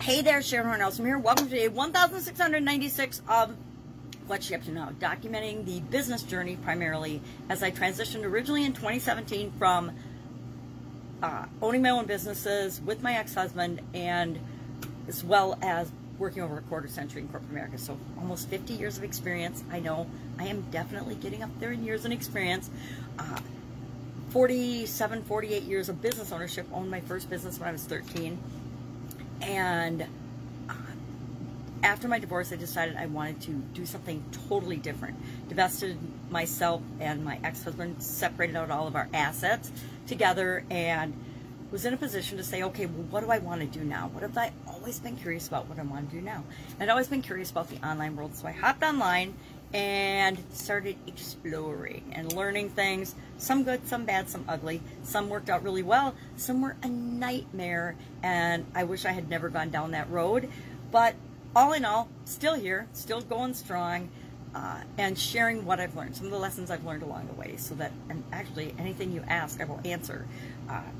Hey there, Sharon Horne-Ellstrom here. Welcome to day 1696 of What's She Up To Now, documenting the business journey primarily as I transitioned originally in 2017 from owning my own businesses with my ex-husband, and as well as working over a quarter century in corporate America. So almost 50 years of experience. I know I am definitely getting up there in years and experience. 47, 48 years of business ownership. Owned my first business when I was 13. And after my divorce, I decided I wanted to do something totally different. Divested myself and my ex-husband, separated out all of our assets together, and was in a position to say, okay, well, what do I want to do now? What have I always been curious about? What I want to do now? And I'd always been curious about the online world, so I hopped online and started exploring and learning things. Some good, some bad, some ugly. Some worked out really well. Some were a nightmare, and I wish I had never gone down that road. But all in all, still here, still going strong, and sharing what I've learned, some of the lessons I've learned along the way, so that, and actually anything you ask, I will answer,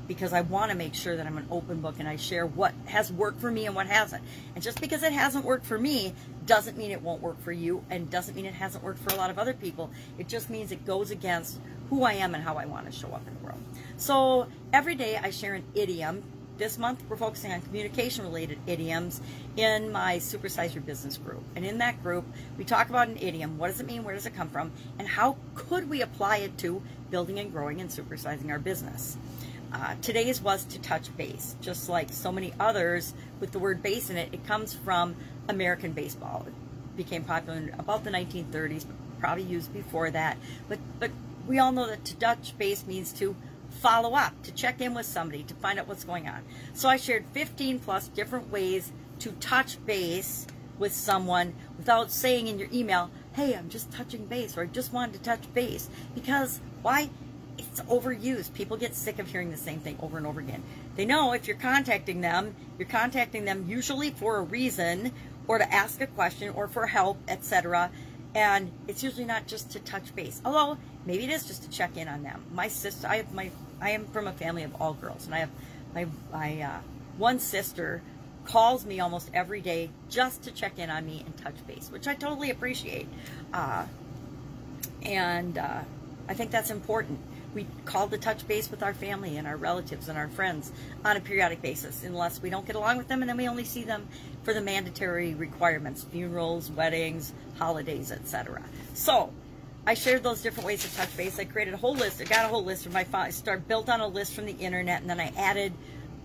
because I want to make sure that I'm an open book and I share what has worked for me and what hasn't. And just because it hasn't worked for me doesn't mean it won't work for you, and doesn't mean it hasn't worked for a lot of other people. It just means it goes against who I am and how I want to show up in the world. So every day I share an idiom. This month, we're focusing on communication-related idioms in my Supersize Your Business group. And in that group, we talk about an idiom. What does it mean? Where does it come from? And how could we apply it to building and growing and supersizing our business? Today's was to touch base. Just like so many others with the word base in it, it comes from American baseball. It became popular in about the 1930s, probably used before that. But we all know that to touch base means to follow up, to check in with somebody, to find out what's going on. So I shared 15 plus different ways to touch base with someone without saying in your email, hey, I'm just touching base, or I just wanted to touch base. Because why? It's overused. People get sick of hearing the same thing over and over again. They know if you're contacting them usually for a reason, or to ask a question, or for help, etc. And it's usually not just to touch base. Although maybe it is just to check in on them. My sister, I am from a family of all girls, and I have my one sister calls me almost every day just to check in on me and touch base, which I totally appreciate. And I think that's important. We call to touch base with our family and our relatives and our friends on a periodic basis, unless we don't get along with them, and then we only see them for the mandatory requirements, funerals, weddings, holidays, etc. So I shared those different ways to touch base. I created a whole list. I got a whole list of my files. Built on a list from the internet, and then I added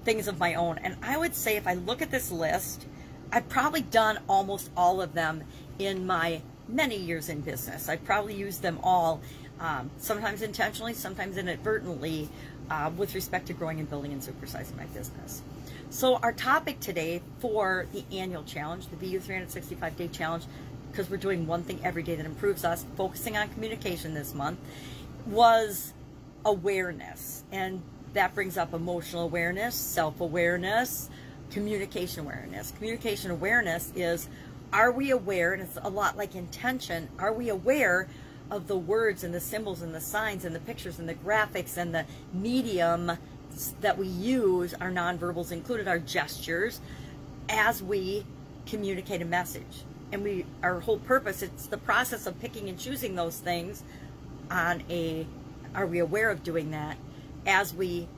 things of my own. And I would say, if I look at this list, I've probably done almost all of them in my many years in business. I've probably used them all, sometimes intentionally, sometimes inadvertently, with respect to growing and building and supersizing my business. So our topic today for the annual challenge, the BU 365-day challenge, because we're doing one thing every day that improves us, focusing on communication this month, was awareness. And that brings up emotional awareness, self-awareness, communication awareness. Communication awareness is, are we aware, and it's a lot like intention, are we aware of the words and the symbols and the signs and the pictures and the graphics and the medium that we use, our nonverbals included, our gestures, as we communicate a message? And our whole purpose, it's the process of picking and choosing those things on are we aware of doing that as we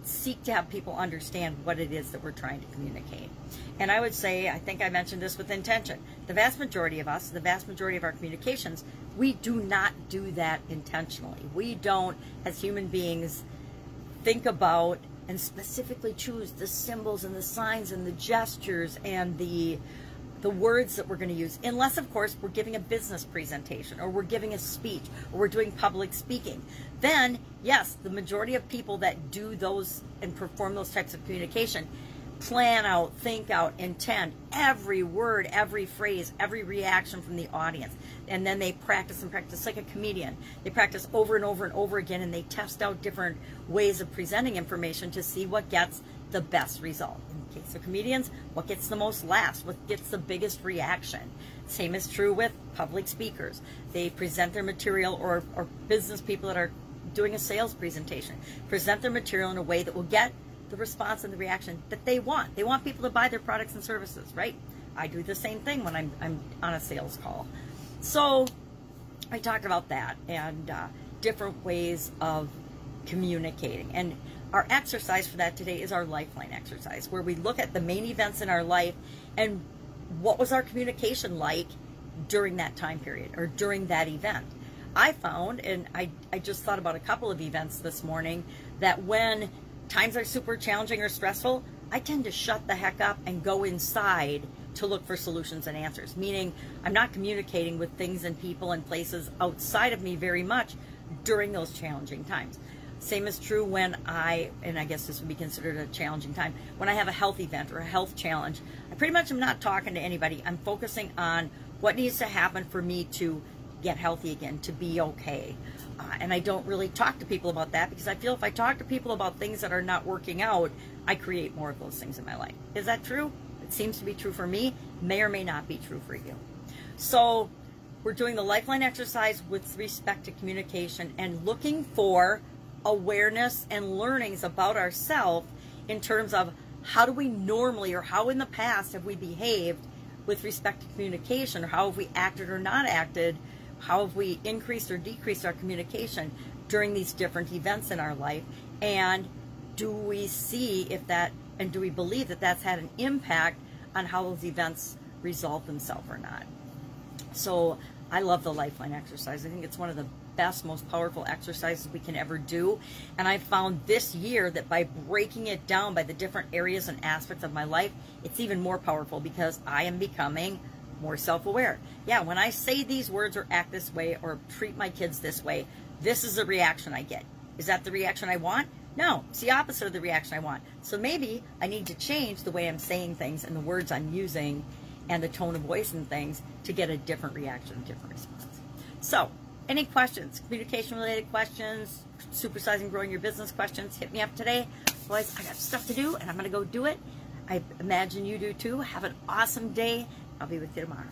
seek to have people understand what it is that we're trying to communicate? And I would say, I think I mentioned this with intention, the vast majority of us, the vast majority of our communications, we do not do that intentionally. We don't, as human beings, think about and specifically choose the symbols and the signs and the gestures and the words that we're going to use, unless, of course, we're giving a business presentation, or we're giving a speech, or we're doing public speaking. Then, yes, the majority of people that do those and perform those types of communication plan out, think out, intend every word, every phrase, every reaction from the audience. And then they practice and practice like a comedian. They practice over and over and over again, and they test out different ways of presenting information to see what gets the best result. In case of comedians, what gets the most laughs, what gets the biggest reaction. Same is true with public speakers. They present their material, or business people that are doing a sales presentation, present their material in a way that will get the response and the reaction that they want. They want people to buy their products and services, right? I do the same thing when I'm on a sales call. So I talked about that and different ways of communicating. And our exercise for that today is our Lifeline exercise, where we look at the main events in our life and what was our communication like during that time period or during that event. I found, and I just thought about a couple of events this morning, that when times are super challenging or stressful, I tend to shut the heck up and go inside to look for solutions and answers, meaning I'm not communicating with things and people and places outside of me very much during those challenging times. Same is true when and I guess this would be considered a challenging time, when I have a health event or a health challenge. I pretty much am not talking to anybody. I'm focusing on what needs to happen for me to get healthy again, to be okay. And I don't really talk to people about that, because I feel if I talk to people about things that are not working out, I create more of those things in my life. Is that true? It seems to be true for me, may or may not be true for you. So we're doing the Lifeline exercise with respect to communication and looking for awareness and learnings about ourselves in terms of how do we normally, or how in the past have we behaved with respect to communication, or how have we acted or not acted, how have we increased or decreased our communication during these different events in our life, and do we see if that, and do we believe that that's had an impact on how those events resolve themselves or not. So I love the Lifeline exercise. I think it's one of the best, most powerful exercises we can ever do. And I found this year that by breaking it down by the different areas and aspects of my life, it's even more powerful because I am becoming more self-aware. Yeah, when I say these words or act this way or treat my kids this way, this is the reaction I get. Is that the reaction I want? No, it's the opposite of the reaction I want. So maybe I need to change the way I'm saying things and the words I'm using and the tone of voice and things to get a different reaction, a different response. So, any questions, communication-related questions, supersizing, growing your business questions, hit me up today. Otherwise, I got stuff to do, and I'm going to go do it. I imagine you do too. Have an awesome day. I'll be with you tomorrow.